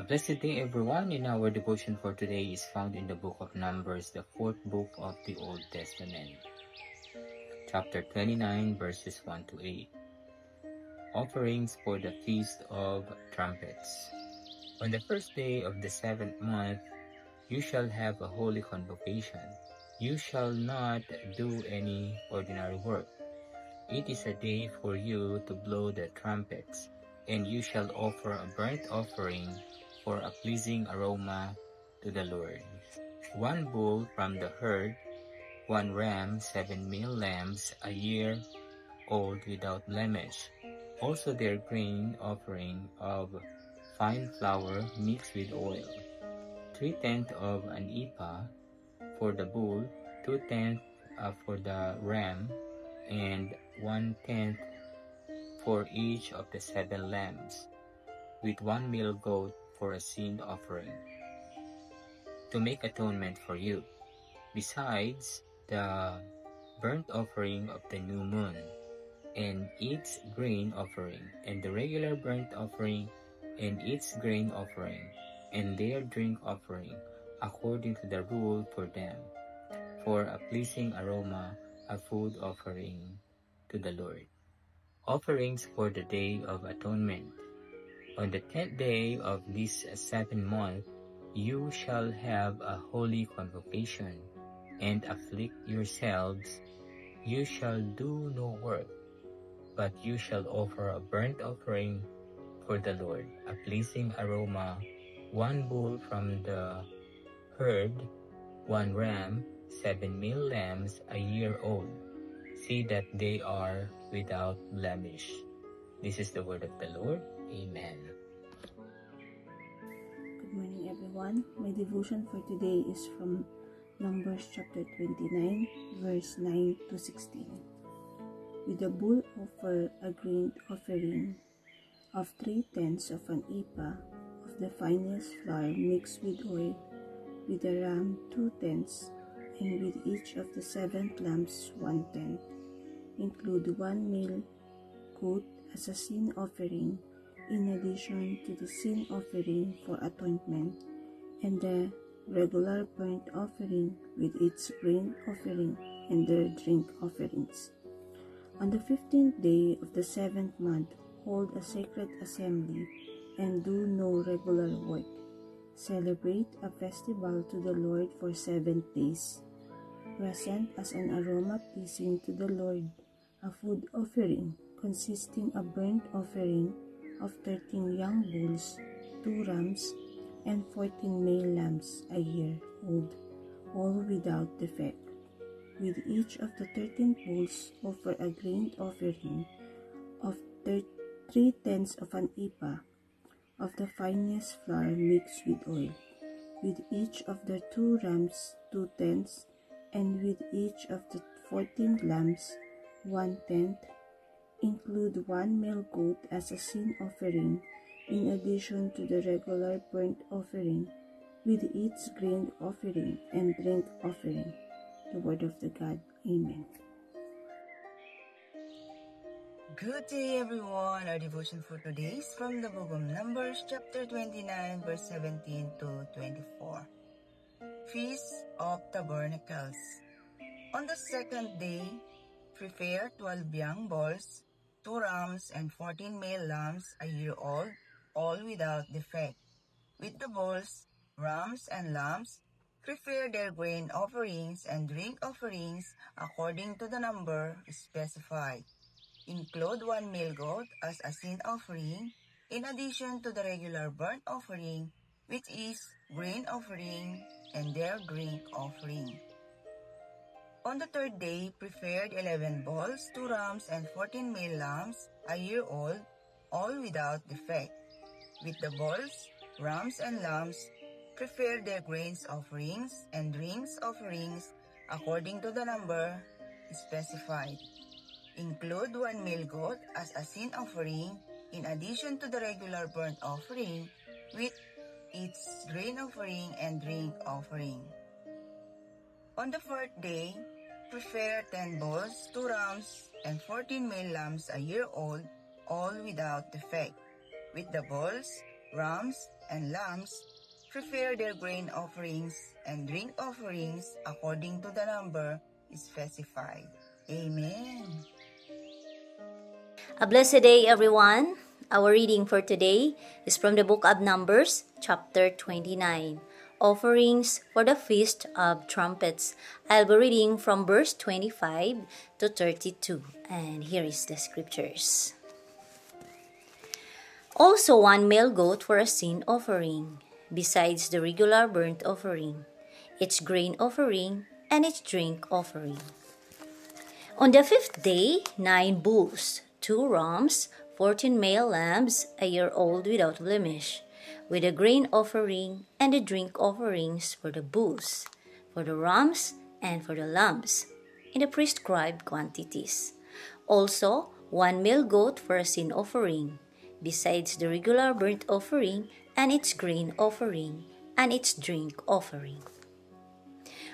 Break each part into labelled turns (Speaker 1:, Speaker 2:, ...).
Speaker 1: Blessed day, everyone. In our devotion for today is found in the book of Numbers, the fourth book of the Old Testament, chapter 29, verses 1 to 8. Offerings for the Feast of Trumpets. On the first day of the 7th month, you shall have a holy convocation. You shall not do any ordinary work. It is a day for you to blow the trumpets, and you shall offer a burnt offering for a pleasing aroma to the Lord. 1 bull from the herd, 1 ram, 7 male lambs, a year old without blemish. Also their grain offering of fine flour mixed with oil, 3/10 of an ephah for the bull, 2/10 for the ram, and 1/10 for each of the 7 lambs, with 1 male goat for a sin offering, to make atonement for you, besides the burnt offering of the new moon, and its grain offering, and the regular burnt offering, and its grain offering, and their drink offering, according to the rule for them, for a pleasing aroma, a food offering to the Lord. Offerings for the Day of Atonement. On the 10th day of this 7th month, you shall have a holy convocation, and afflict yourselves. You shall do no work, but you shall offer a burnt offering for the Lord, a pleasing aroma, 1 bull from the herd, 1 ram, 7 male lambs, a year old. See that they are without blemish. This is the word of the Lord. Amen.
Speaker 2: Good morning, everyone. My devotion for today is from Numbers chapter 29, verse 9 to 16. With the bull offer a grain offering of 3/10 of an ephah of the finest flour mixed with oil, with the ram 2/10, and with each of the 7 lambs 1/10. Include 1 male goat as a sin offering, in addition to the sin offering for atonement, and the regular burnt offering with its grain offering and their drink offerings. On the 15th day of the 7th month, hold a sacred assembly and do no regular work. Celebrate a festival to the Lord for 7 days. Present as an aroma pleasing to the Lord a food offering consisting of burnt offering of 13 young bulls, 2 rams, and 14 male lambs a year old, all without defect. With each of the 13 bulls offer a grain offering of 3/10 of an ephah of the finest flour mixed with oil. With each of the 2 rams 2/10, and with each of the 14 lambs 1/10. Include 1 male goat as a sin offering, in addition to the regular burnt offering with its grain offering and drink offering. The word of the God. Amen.
Speaker 3: Good day, everyone. Our devotion for today is from the book of Numbers, chapter 29, verse 17 to 24. Feast of Tabernacles. On the 2nd day, prepare 12 young bulls, 2 rams, and 14 male lambs a year old, all without defect. With the bulls, rams, and lambs, prepare their grain offerings and drink offerings according to the number specified. Include 1 male goat as a sin offering, in addition to the regular burnt offering, which is grain offering and their drink offering. On the 3rd day, prepared 11 bulls, 2 rams, and 14 male lambs, a year old, all without defect. With the bulls, rams, and lambs, prepare their grains offerings and drinks offerings according to the number specified. Include 1 male goat as a sin offering, in addition to the regular burnt offering, with its grain offering and drink offering. On the 4th day, prepare 10 bulls, 2 rams, and 14 male lambs a year old, all without defect. With the bulls, rams, and lambs prepare their grain offerings and drink offerings according to the number specified. Amen.
Speaker 4: A blessed day, everyone. Our reading for today is from the book of Numbers, chapter 29, Offerings for the Feast of Trumpets. I'll be reading from verse 25 to 32, and here is the scriptures. Also, one male goat for a sin offering, besides the regular burnt offering, its grain offering, and its drink offering. On the 5th day, 9 bulls, 2 rams, 14 male lambs, a year old without blemish, with a grain offering and the drink offerings for the bulls, for the rams, and for the lambs, in the prescribed quantities. Also, 1 male goat for a sin offering, besides the regular burnt offering and its grain offering and its drink offering.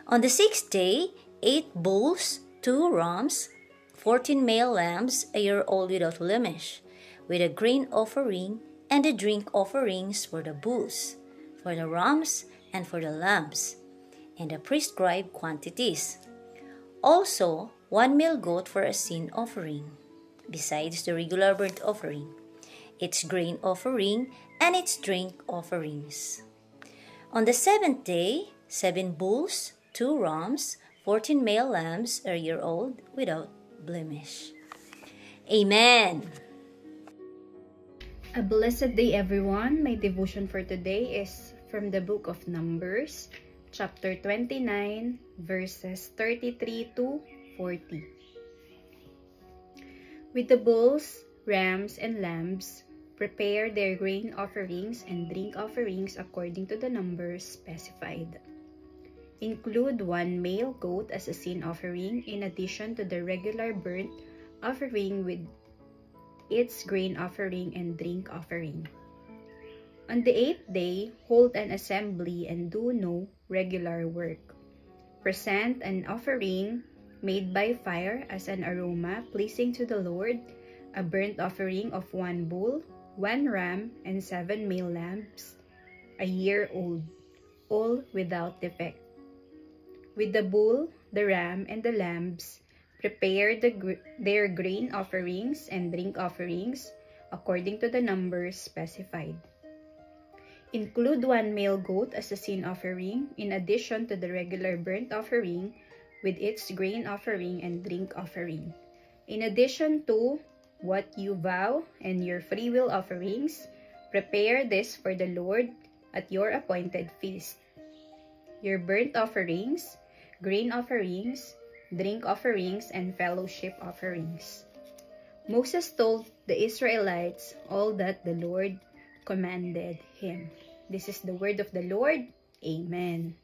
Speaker 4: On the 6th day, 8 bulls, 2 rams, 14 male lambs, a year old without blemish, with a grain offering and the drink offerings for the bulls, for the rams, and for the lambs, in the prescribed quantities. Also, 1 male goat for a sin offering, besides the regular burnt offering, its grain offering, and its drink offerings. On the 7th day, 7 bulls, 2 rams, 14 male lambs, a year old without blemish. Amen.
Speaker 5: A blessed day, everyone. My devotion for today is from the book of Numbers, chapter 29, verses 33 to 40. With the bulls, rams, and lambs, prepare their grain offerings and drink offerings according to the numbers specified. Include 1 male goat as a sin offering in addition to the regular burnt offering with its grain offering and drink offering. On the 8th day, hold an assembly and do no regular work. Present an offering made by fire as an aroma pleasing to the Lord, a burnt offering of 1 bull, 1 ram, and 7 male lambs, a year old, all without defect. With the bull, the ram, and the lambs, prepare their grain offerings and drink offerings according to the numbers specified. Include 1 male goat as a sin offering in addition to the regular burnt offering with its grain offering and drink offering. In addition to what you vow and your free will offerings, prepare this for the Lord at your appointed feast. Your burnt offerings, grain offerings, drink offerings, and fellowship offerings. Moses told the Israelites all that the Lord commanded him. This is the word of the Lord. Amen.